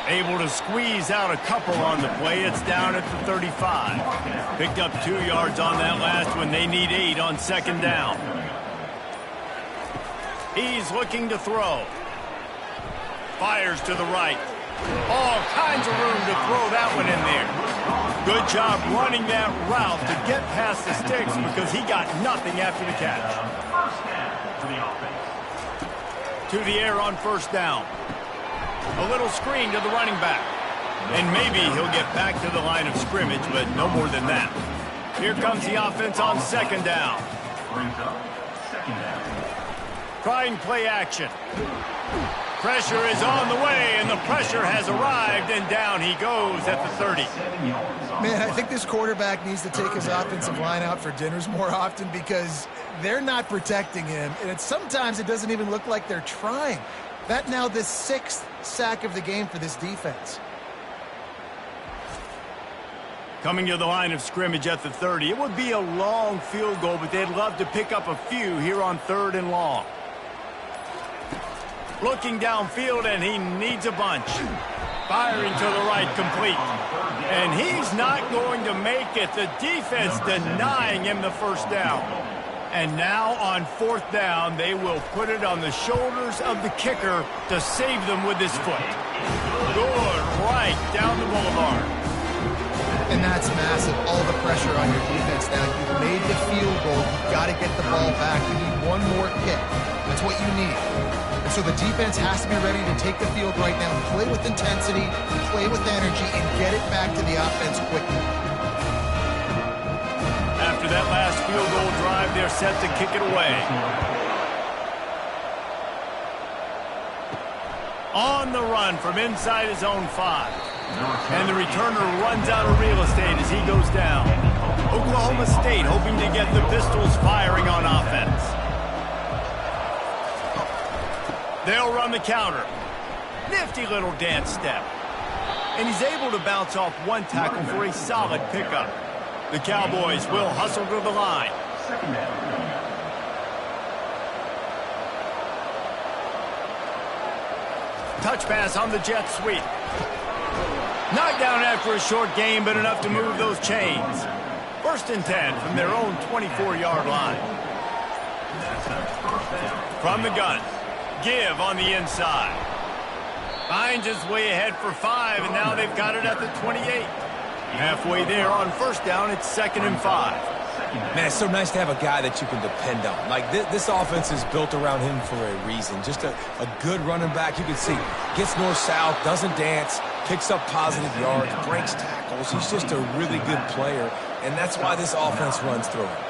Able to squeeze out a couple on the play. It's down at the 35. Picked up 2 yards on that last one. They need 8 on second down. He's looking to throw. Fires to the right. All kinds of room to throw that one in there. Good job running that route to get past the sticks because he got nothing after the catch. To the air on first down. A little screen to the running back. And maybe he'll get back to the line of scrimmage, but no more than that. Here comes the offense on second down. Trying play action. Pressure is on the way, and the pressure has arrived, and down he goes at the 30. Man, I think this quarterback needs to take his offensive line out for dinners more often because they're not protecting him, and sometimes it doesn't even look like they're trying. That now the 6th sack of the game for this defense. Coming to the line of scrimmage at the 30. It would be a long field goal, but they'd love to pick up a few here on 3rd and long. Looking downfield, and he needs a bunch. Firing to the right, complete. And he's not going to make it. The defense denying him the first down. And now on 4th down, they will put it on the shoulders of the kicker to save them with his foot. Good right down the boulevard. And that's massive. All the pressure on your defense now. You've made the field goal. You've got to get the ball back. You need one more kick. That's what you need. And so the defense has to be ready to take the field right now, play with intensity, play with energy, and get it back to the offense quickly. After that last field goal drive, they're set to kick it away. On the run from inside his own 5. And the returner runs out of real estate as he goes down. Oklahoma State hoping to get the Pistols firing on offense. They'll run the counter. Nifty little dance step. And he's able to bounce off one tackle for a solid pickup. The Cowboys will hustle to the line. Touch pass on the jet sweep. Knocked down after a short game, but enough to move those chains. 1st and 10 from their own 24-yard line. From the gun. Give on the inside. Finds his way ahead for 5, and now they've got it at the 28. Halfway there on first down, it's 2nd and 5. Man, it's so nice to have a guy that you can depend on. Like, this offense is built around him for a reason. Just a good running back. You can see, gets north-south, doesn't dance, picks up positive yards, breaks tackles. He's just a really good player, and that's why this offense runs through him.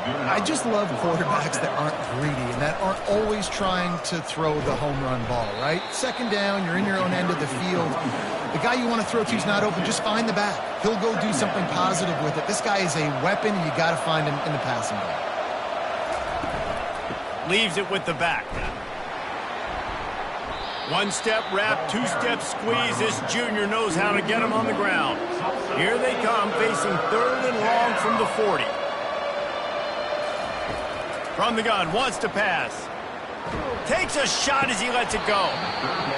I just love quarterbacks that aren't greedy and that aren't always trying to throw the home run ball, right? 2nd down, you're in your own end of the field. The guy you want to throw to is not open. Just find the back. He'll go do something positive with it. This guy is a weapon, and you got to find him in the passing game. Leaves it with the back. 1-step wrap, 2-step squeeze. This junior knows how to get him on the ground. Here they come, facing 3rd and long from the 40. From the gun, wants to pass. Takes a shot as he lets it go.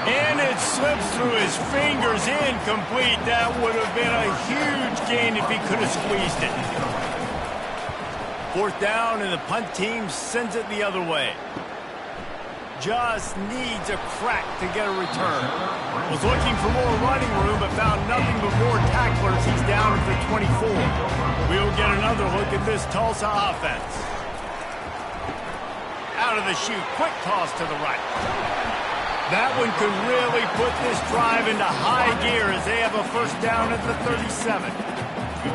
And it slips through his fingers, incomplete. That would have been a huge gain if he could have squeezed it. 4th down, and the punt team sends it the other way. Just needs a crack to get a return. Was looking for more running room, but found nothing but more tacklers. He's down at the 24. We'll get another look at this Tulsa offense. Out of the chute, quick toss to the right. That one could really put this drive into high gear as they have a first down at the 37.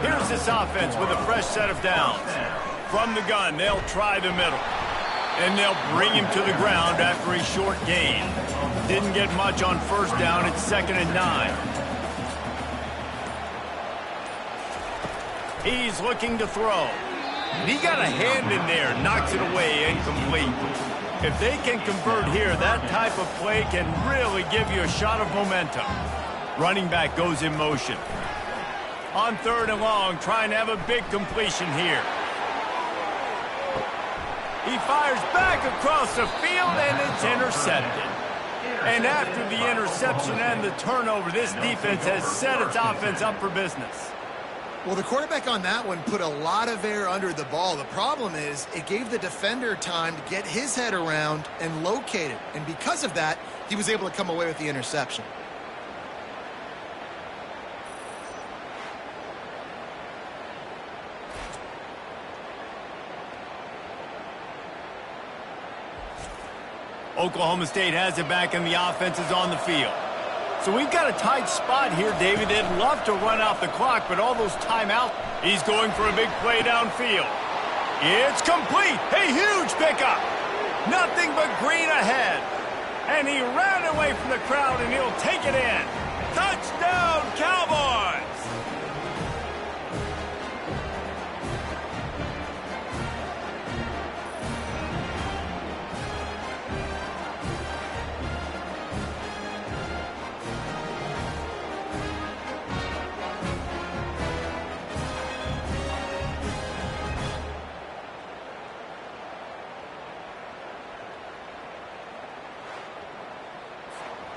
Here's this offense with a fresh set of downs. From the gun, they'll try the middle. And they'll bring him to the ground after a short gain. Didn't get much on first down. It's 2nd and 9. He's looking to throw. And he got a hand in there, knocks it away, incomplete. If they can convert here, that type of play can really give you a shot of momentum. Running back goes in motion. On 3rd and long, trying to have a big completion here. He fires back across the field, and it's intercepted. And after the interception and the turnover, this defense has set its offense up for business. Well, the quarterback on that one put a lot of air under the ball. The problem is it gave the defender time to get his head around and locate it. And because of that, he was able to come away with the interception. Oklahoma State has it back and the offense is on the field. So we've got a tight spot here, David. They'd love to run out the clock, but all those timeouts, he's going for a big play downfield. It's complete. A huge pickup. Nothing but green ahead. And he ran away from the crowd, and he'll take it in. Touchdown, Cowboys!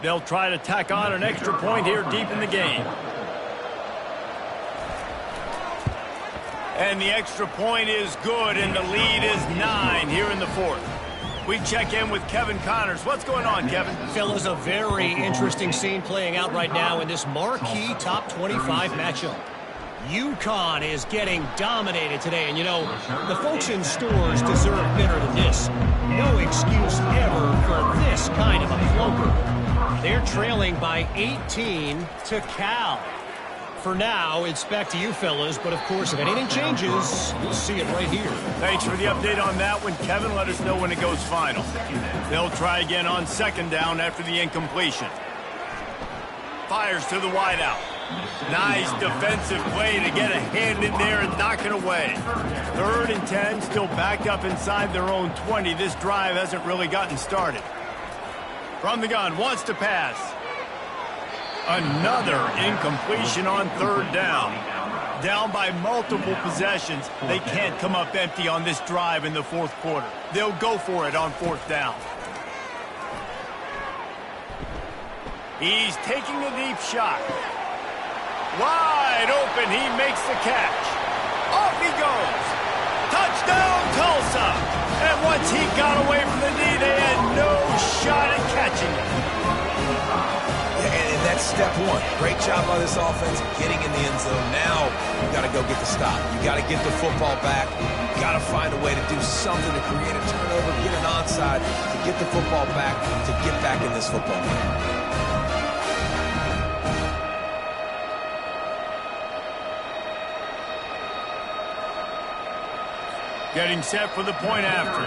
They'll try to tack on an extra point here deep in the game. And the extra point is good, and the lead is 9 here in the fourth. We check in with Kevin Connors. What's going on, Kevin? Fellas, a very interesting scene playing out right now in this marquee top 25 matchup. UConn is getting dominated today, and you know, the folks in stores deserve better than this. No excuse ever for this kind of a clunker. They're trailing by 18 to Cal. For now, it's back to you, fellas, but of course, if anything changes, you'll see it right here. Thanks for the update on that one, Kevin. Let us know when it goes final. They'll try again on second down after the incompletion. Fires to the wideout. Nice defensive play to get a hand in there and knock it away. 3rd and 10, still backed up inside their own 20. This drive hasn't really gotten started. From the gun, wants to pass. Another incompletion on 3rd down. Down by multiple possessions. They can't come up empty on this drive in the 4th quarter. They'll go for it on 4th down. He's taking a deep shot. Wide open, he makes the catch. Off he goes. Touchdown, Tulsa. And once he got away from the knee, they had no shot at catching it. Yeah, and that's step one. Great job by this offense getting in the end zone. Now you got to go get the stop. You got to get the football back. You got to find a way to do something to create a turnover, get an onside, to get the football back, to get back in this football game. Getting set for the point after.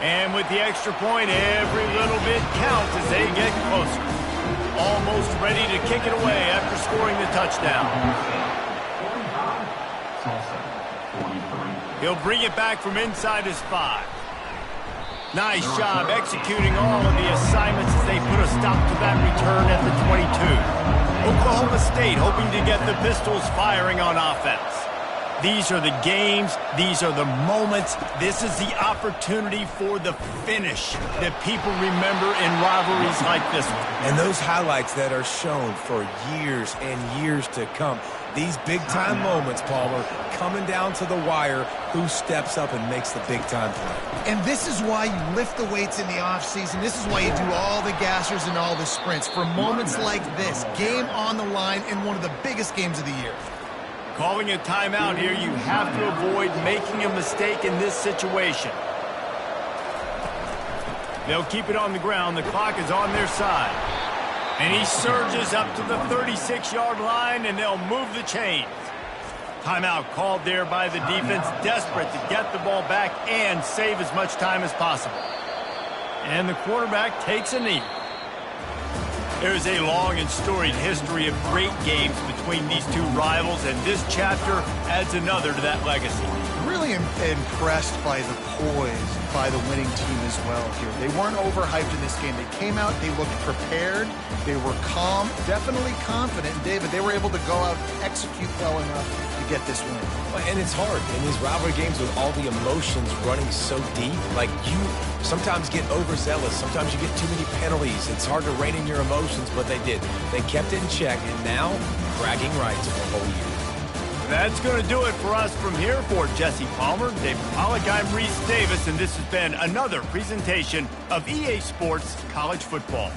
And with the extra point, every little bit counts as they get closer. Almost ready to kick it away after scoring the touchdown. He'll bring it back from inside his 5. Nice job executing all of the assignments as they put a stop to that return at the 22. Oklahoma State hoping to get the Pistols firing on offense. These are the games. These are the moments. This is the opportunity for the finish that people remember in rivalries like this one. And those highlights that are shown for years and years to come. These big-time moments, Palmer, coming down to the wire, who steps up and makes the big-time play. And this is why you lift the weights in the offseason. This is why you do all the gassers and all the sprints. For moments like this, game on the line in one of the biggest games of the year. Calling a timeout here, you have to avoid making a mistake in this situation. They'll keep it on the ground. The clock is on their side. And he surges up to the 36-yard line, and they'll move the chains. Timeout called there by the defense, desperate to get the ball back and save as much time as possible. And the quarterback takes a knee. There's a long and storied history of great games between these two rivals, and this chapter adds another to that legacy. really impressed by the poise by the winning team as well here. They weren't overhyped in this game. They came out, they looked prepared, they were calm, definitely confident. And David, they were able to go out and execute well enough to get this win. And it's hard in these rivalry games with all the emotions running so deep. Like, you sometimes get overzealous. Sometimes you get too many penalties. It's hard to rein in your emotions, but they did. They kept it in check, and now bragging rights for the whole year. That's going to do it for us from here. For Jesse Palmer, David Pollack, I'm Reese Davis, and this has been another presentation of EA Sports College Football.